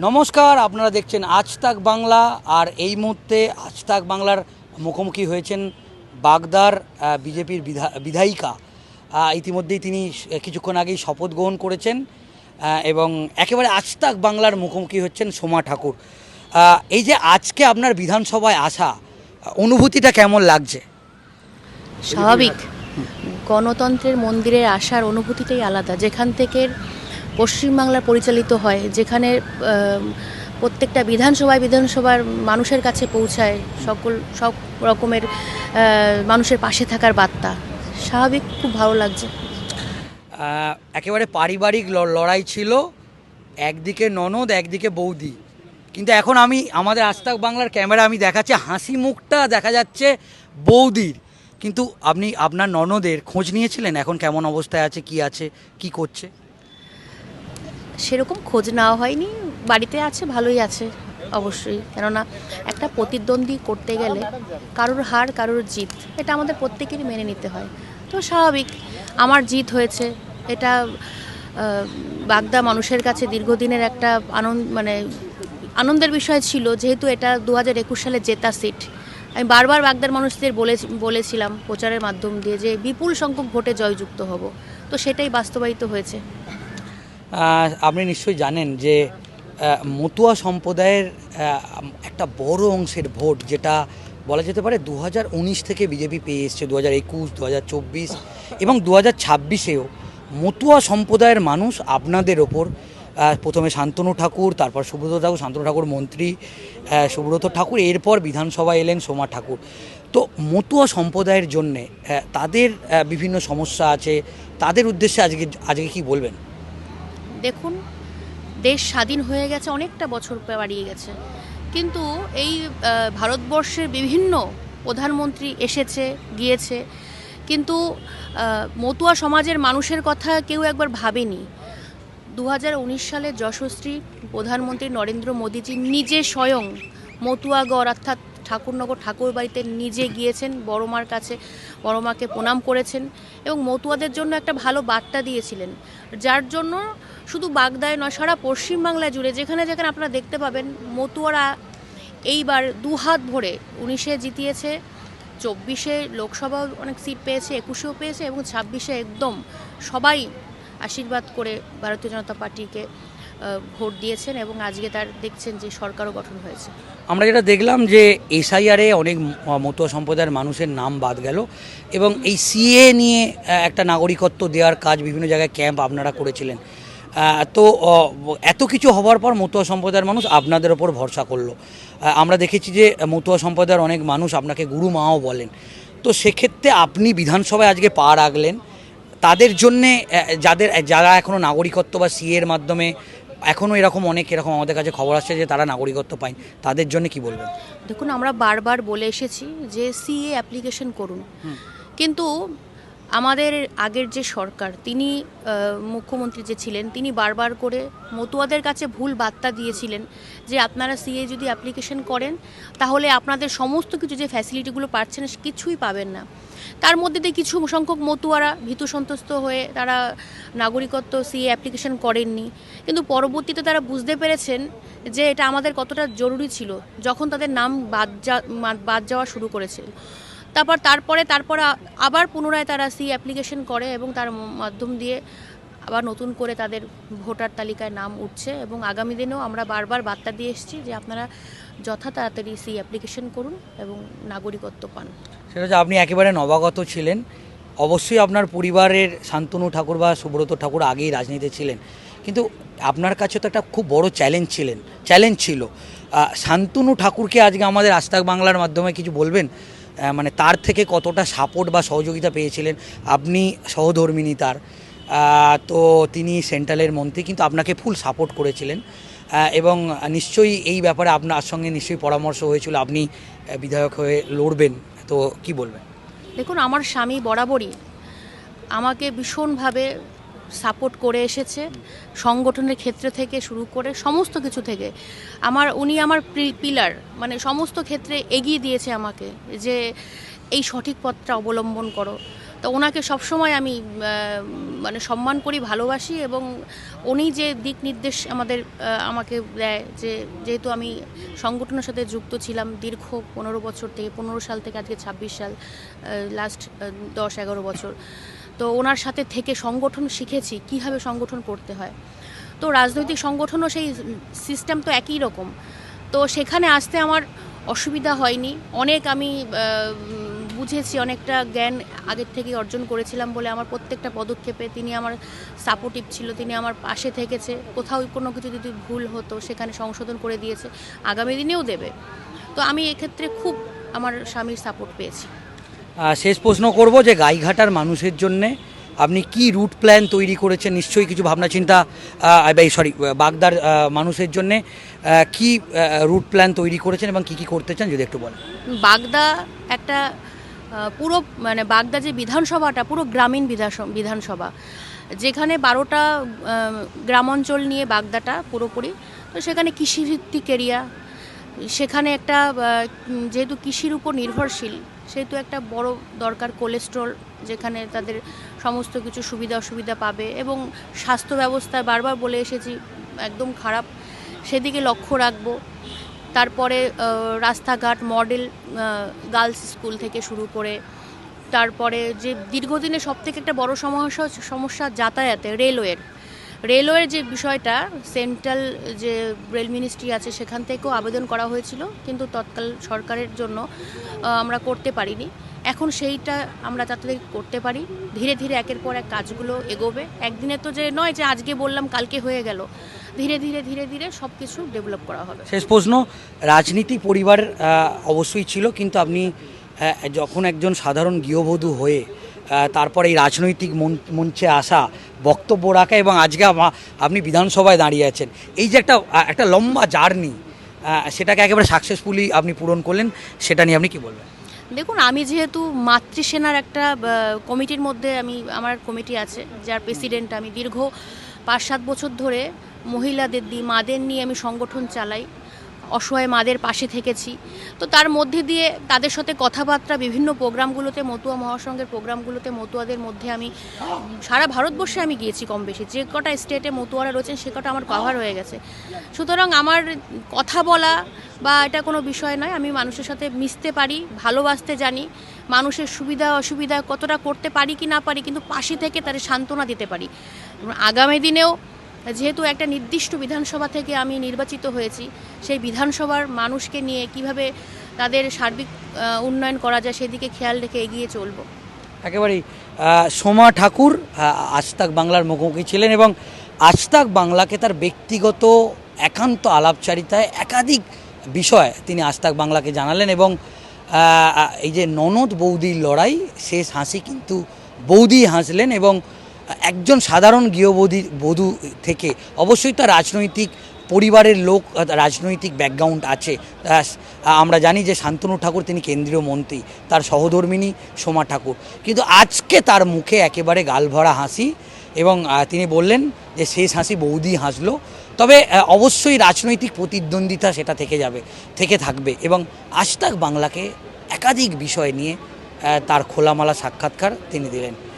নমস্কার, আপনারা দেখছেন আজ তাক বাংলা। আর এই মুহূর্তে আজ তাক বাংলার মুখোমুখি হয়েছেন বাগদার বিজেপির বিধায়িকা। ইতিমধ্যেই তিনি কিছুক্ষণ আগেই শপথ গ্রহণ করেছেন এবং একেবারে আজ তাক বাংলার মুখোমুখি হচ্ছেন সোমা ঠাকুর। এই যে আজকে আপনার বিধানসভায় আসা, অনুভূতিটা কেমন লাগছে? স্বাভাবিক, গণতন্ত্রের মন্দিরে আসার অনুভূতিটাই আলাদা। যেখান থেকে পশ্চিমবাংলা পরিচালিত হয়, যেখানে প্রত্যেকটা বিধানসভার মানুষের কাছে পৌঁছায় সব রকমের মানুষের পাশে থাকার বার্তা, স্বাভাবিক, খুব ভালো লাগছে। একেবারে পারিবারিক লড়াই ছিল, একদিকে ননদ একদিকে বৌদি, কিন্তু এখন আমাদের আজ তাক বাংলার ক্যামেরা দেখাচ্ছি হাসি মুখটা দেখা যাচ্ছে বৌদির। কিন্তু আপনি আপনার ননদের খোঁজ নিয়েছিলেন, এখন কেমন অবস্থায় আছে, কি আছে, কি করছে? সেরকম খোঁজ নেওয়া হয়নি, বাড়িতে আছে, ভালোই আছে অবশ্যই। কেননা একটা প্রতিদ্বন্দ্বী করতে গেলে কারোর হার কারোর জিত, এটা আমাদের প্রত্যেকেরই মেনে নিতে হয়। তো স্বাভাবিক, আমার জিত হয়েছে, এটা বাগদা মানুষের কাছে দীর্ঘদিনের একটা আনন্দের বিষয় ছিল, যেহেতু এটা 2021 সালে জেতা সিট। আমি বারবার বাগদার মানুষদের বলেছিলাম প্রচারের মাধ্যম দিয়ে যে বিপুল সংখ্যক ভোটে জয়যুক্ত হব, তো সেটাই বাস্তবায়িত হয়েছে। আপনি নিশ্চয়ই জানেন যে মতুয়া সম্প্রদায়ের একটা বড় অংশের ভোট, যেটা বলা যেতে পারে 2019 থেকে বিজেপি পেয়ে এসছে, 2021, 2024 এবং 2026-এও মতুয়া সম্প্রদায়ের মানুষ আপনাদের ওপর, প্রথমে শান্তনু ঠাকুর, তারপর সুব্রত ঠাকুর, শান্তনু ঠাকুর মন্ত্রী, সুব্রত ঠাকুর, এরপর বিধানসভায় এলেন সোমা ঠাকুর। তো মতুয়া সম্প্রদায়ের জন্যে তাদের বিভিন্ন সমস্যা আছে, তাদের উদ্দেশ্যে আজকে কি বলবেন? দেখুন, দেশ স্বাধীন হয়ে গেছে, অনেকটা বছর পেরিয়ে গেছে, কিন্তু এই ভারতবর্ষের বিভিন্ন প্রধানমন্ত্রী এসেছে গিয়েছে, কিন্তু মতুয়া সমাজের মানুষের কথা কেউ একবার ভাবেনি। 2019 সালে যশস্বী প্রধানমন্ত্রী নরেন্দ্র মোদীজি নিজে স্বয়ং মতুয়াগড় অর্থাৎ ঠাকুরনগর ঠাকুর বাড়িতে নিজে গিয়েছেন, বড় মার কাছে বড় মাকে প্রণাম করেছেন এবং মতুয়াদের জন্য একটা ভালো বার্তা দিয়েছিলেন, যার জন্য শুধু বাগদায় নয়, সারা পশ্চিমবাংলা জুড়ে যেখানে যেখানে আপনারা দেখতে পাবেন মতুয়ারা এইবার দুহাত ভরে 19-এ জিতিয়েছে, 24-এ লোকসভাও অনেক সিট পেয়েছে, 21-এও পেয়েছে এবং 26-এ একদম সবাই আশীর্বাদ করে ভারতীয় জনতা পার্টিকে ভোট দিয়েছেন এবং আজকে তার দেখছেন যে সরকারও গঠন হয়েছে। আমরা যেটা দেখলাম যে এসআইআরে অনেক মতুয়া সম্প্রদায়ের মানুষের নাম বাদ গেল এবং এই সিএ নিয়ে একটা নাগরিকত্ব দেওয়ার কাজ বিভিন্ন জায়গায় ক্যাম্প আপনারা করেছিলেন। তো এত কিছু হওয়ার পর মতুয়া সম্প্রদায়ের মানুষ আপনাদের ওপর ভরসা করলো। আমরা দেখেছি যে মতুয়া সম্প্রদায়ের অনেক মানুষ আপনাকে গুরু মাও বলেন। তো সেক্ষেত্রে আপনি বিধানসভায় আজকে পা রাখলেন, তাদের জন্যে যারা এখনও নাগরিকত্ব বা সিএর মাধ্যমে এখনও এরকম আমাদের কাছে খবর আসছে যে তারা নাগরিকত্ব পায়, তাদের জন্য কি বলবেন? দেখুন, আমরা বারবার বলে এসেছি যে সিএ অ্যাপ্লিকেশন করুন, কিন্তু আমাদের আগের যে সরকার, তিনি মুখ্যমন্ত্রী যে ছিলেন, তিনি বারবার করে মতুয়াদের কাছে ভুল বার্তা দিয়েছিলেন যে আপনারা সিএ যদি অ্যাপ্লিকেশন করেন তাহলে আপনাদের সমস্ত কিছু যে ফ্যাসিলিটিগুলো পাচ্ছেন কিছুই পাবেন না। তার মধ্যে দিয়ে কিছু সংখ্যক মতুয়ারা ভীতু সন্ত্রস্ত হয়ে তারা নাগরিকত্ব সিএ অ্যাপ্লিকেশন করেননি, কিন্তু পরবর্তীতে তারা বুঝতে পেরেছেন যে এটা আমাদের কতটা জরুরি ছিল, যখন তাদের নাম বাদ যাওয়া শুরু করেছিল। তারপরে আবার পুনরায় তারা সি অ্যাপ্লিকেশন করে এবং তার মাধ্যম দিয়ে আবার নতুন করে তাদের ভোটার তালিকায় নাম উঠছে এবং আগামী দিনেও আমরা বারবার বার্তা দিয়ে এসেছি যে আপনারা যথা তাড়াতাড়ি সি অ্যাপ্লিকেশন করুন এবং নাগরিকত্ব পান। সেটা হচ্ছে আপনি একেবারে নবাগত ছিলেন, অবশ্যই আপনার পরিবারের শান্তনু ঠাকুর বা সুব্রত ঠাকুর আগেই রাজনীতিতে ছিলেন, কিন্তু আপনার কাছে তো একটা খুব বড় চ্যালেঞ্জ ছিল। শান্তনু ঠাকুরকে আজকে আমাদের আজ তাক বাংলার মাধ্যমে কিছু বলবেন, মানে তার থেকে কতটা সাপোর্ট বা সহযোগিতা পেয়েছিলেন? আপনি সহধর্মিণী তার, তো তিনি সেন্ট্রালের মন্ত্রী, কিন্তু আপনাকে ফুল সাপোর্ট করেছিলেন এবং নিশ্চয়ই এই ব্যাপারে আপনার সঙ্গে নিশ্চয়ই পরামর্শ হয়েছিল আপনি বিধায়ক হয়ে লড়বেন, তো কি বলবেন? দেখুন, আমার স্বামী বরাবরই আমাকে ভীষণভাবে সাপোর্ট করে এসেছে, সংগঠনের ক্ষেত্রে থেকে শুরু করে সমস্ত কিছু থেকে উনি আমার পিলার, মানে সমস্ত ক্ষেত্রে এগিয়ে দিয়েছে আমাকে যে এই সঠিক পথটা অবলম্বন করো। তো ওনাকে সবসময় আমি মানে সম্মান করি, ভালোবাসি, এবং উনি যে দিক নির্দেশ আমাকে দেয়, যেহেতু আমি সংগঠনের সাথে যুক্ত ছিলাম দীর্ঘ 15 বছর থেকে, 15 সাল থেকে আজকে 26 সাল, লাস্ট 10-11 বছর, তো ওনার সাথে থেকে সংগঠন শিখেছি কীভাবে সংগঠন করতে হয়। তো রাজনৈতিক সংগঠনও সেই সিস্টেম তো একই রকম, তো সেখানে আসতে আমার অসুবিধা হয়নি। অনেক আমি বুঝেছি, অনেকটা জ্ঞান আগের থেকে অর্জন করেছিলাম বলে আমার প্রত্যেকটা পদক্ষেপে তিনি আমার সাপোর্টিভ ছিল, তিনি আমার পাশে থেকেছে। কোথাও কোনো কিছু যদি ভুল হতো সেখানে সংশোধন করে দিয়েছে, আগামী দিনেও দেবে। তো আমি এক্ষেত্রে খুব আমার স্বামীর সাপোর্ট পেয়েছি। শেষ প্রশ্ন করব যে গাইঘাটার মানুষের জন্যে আপনি কি রুট প্ল্যান তৈরি করেছেন? নিশ্চয়ই কিছু ভাবনা চিন্তা, বাগদার মানুষের জন্যে কি রুট প্ল্যান তৈরি করেছেন এবং কি কি করতে চান যদি একটু বলেন। বাগদা একটা পুরো মানে বাগদা যে বিধানসভাটা পুরো গ্রামীণ বিধানসভা, যেখানে 12টা গ্রামাঞ্চল নিয়ে বাগদাটা পুরোপুরি। তো সেখানে কৃষিভিত্তিক এরিয়া, সেখানে একটা যেহেতু কৃষির উপর নির্ভরশীল, সেহেতু একটা বড় দরকার কোলেস্ট্রল, যেখানে তাদের সমস্ত কিছু সুবিধা অসুবিধা পাবে, এবং স্বাস্থ্য ব্যবস্থা বারবার বলে এসেছি একদম খারাপ, সেদিকে লক্ষ্য রাখবো। তারপরে রাস্তাঘাট, মডেল গার্লস স্কুল থেকে শুরু করে, তারপরে যে দীর্ঘদিনে সবথেকে একটা বড় সমস্যা যাতায়াতে, রেলওয়ের যে বিষয়টা, সেন্ট্রাল যে রেল মিনিস্ট্রি আছে সেখান থেকেও আবেদন করা হয়েছিল, কিন্তু তৎকাল সরকারের জন্য আমরা করতে পারিনি। এখন সেইটা আমরা যাতে করতে পারি, ধীরে ধীরে একের পর এক কাজগুলো এগোবে। একদিনে তো যে নয় যে আজকে বললাম কালকে হয়ে গেল, ধীরে ধীরে ধীরে ধীরে সব কিছু ডেভেলপ করা হবে। শেষ প্রশ্ন, রাজনীতি পরিবার অবশ্যই ছিল, কিন্তু আপনি যখন একজন সাধারণ গৃহবধূ হয়ে তারপরে এই রাজনৈতিক মঞ্চে আসা, বক্তব্য রাখা, এবং আজকে আপনি বিধানসভায় দাঁড়িয়ে আছেন, এই যে একটা লম্বা জার্নি, সেটাকে একেবারে সাকসেসফুলি আপনি পূরণ করলেন, সেটা নিয়ে আপনি কি বলবেন? দেখুন, আমি যেহেতু মাতৃসেনার একটা কমিটির মধ্যে, আমার কমিটি আছে যার প্রেসিডেন্ট, আমি দীর্ঘ 5-7 বছর ধরে মহিলাদের মাদের নিয়ে আমি সংগঠন চালাই, অসহায় মাদের পাশে থেকেছি। তো তার মধ্যে দিয়ে তাদের সাথে কথাবার্তা, বিভিন্ন প্রোগ্রামগুলোতে, মতুয়া মহাসংঘের প্রোগ্রামগুলোতে মতুয়াদের মধ্যে আমি সারা ভারতবর্ষে আমি গিয়েছি কম বেশি, যে কটা স্টেটে মতুয়ারা রয়েছেন সে কটা আমার কভার হয়ে গেছে। সুতরাং আমার কথা বলা বা এটা কোনো বিষয় নয়, আমি মানুষের সাথে মিশতে পারি, ভালোবাসতে জানি, মানুষের সুবিধা অসুবিধা কতটা করতে পারি কি না পারি, কিন্তু পাশে থেকে তাদের সান্ত্বনা দিতে পারি। আগামী দিনেও যেহেতু একটা নির্দিষ্ট বিধানসভা থেকে আমি নির্বাচিত হয়েছি, সেই বিধানসভার মানুষকে নিয়ে কিভাবে তাদের সার্বিক উন্নয়ন করা যায় সেদিকে খেয়াল রেখে এগিয়ে চলব। একেবারেই সোমা ঠাকুর আজ তাক বাংলার মুখোমুখি ছিলেন, এবং আজ তাক বাংলাকে তার ব্যক্তিগত একান্ত আলাপচারিতায় একাধিক বিষয় তিনি আজ তাক বাংলাকে জানালেন, এবং এই যে ননদ বৌদির লড়াই, শেষ হাসি কিন্তু বৌদি হাসলেন, এবং একজন সাধারণ গৃহবধূ থেকে, অবশ্যই তার রাজনৈতিক পরিবারের লোক, রাজনৈতিক ব্যাকগ্রাউন্ড আছে। আমরা জানি যে শান্তনু ঠাকুর তিনি কেন্দ্রীয় মন্ত্রী, তার সহধর্মিণী সোমা ঠাকুর, কিন্তু আজকে তার মুখে একেবারে গালভরা হাসি, এবং তিনি বললেন যে শেষ হাসি বৌদি হাসলো। তবে অবশ্যই রাজনৈতিক প্রতিদ্বন্দ্বিতা সেটা থেকে থাকবে, এবং আজ তাক বাংলাকে একাধিক বিষয় নিয়ে তার খোলামেলা সাক্ষাৎকার তিনি দিলেন।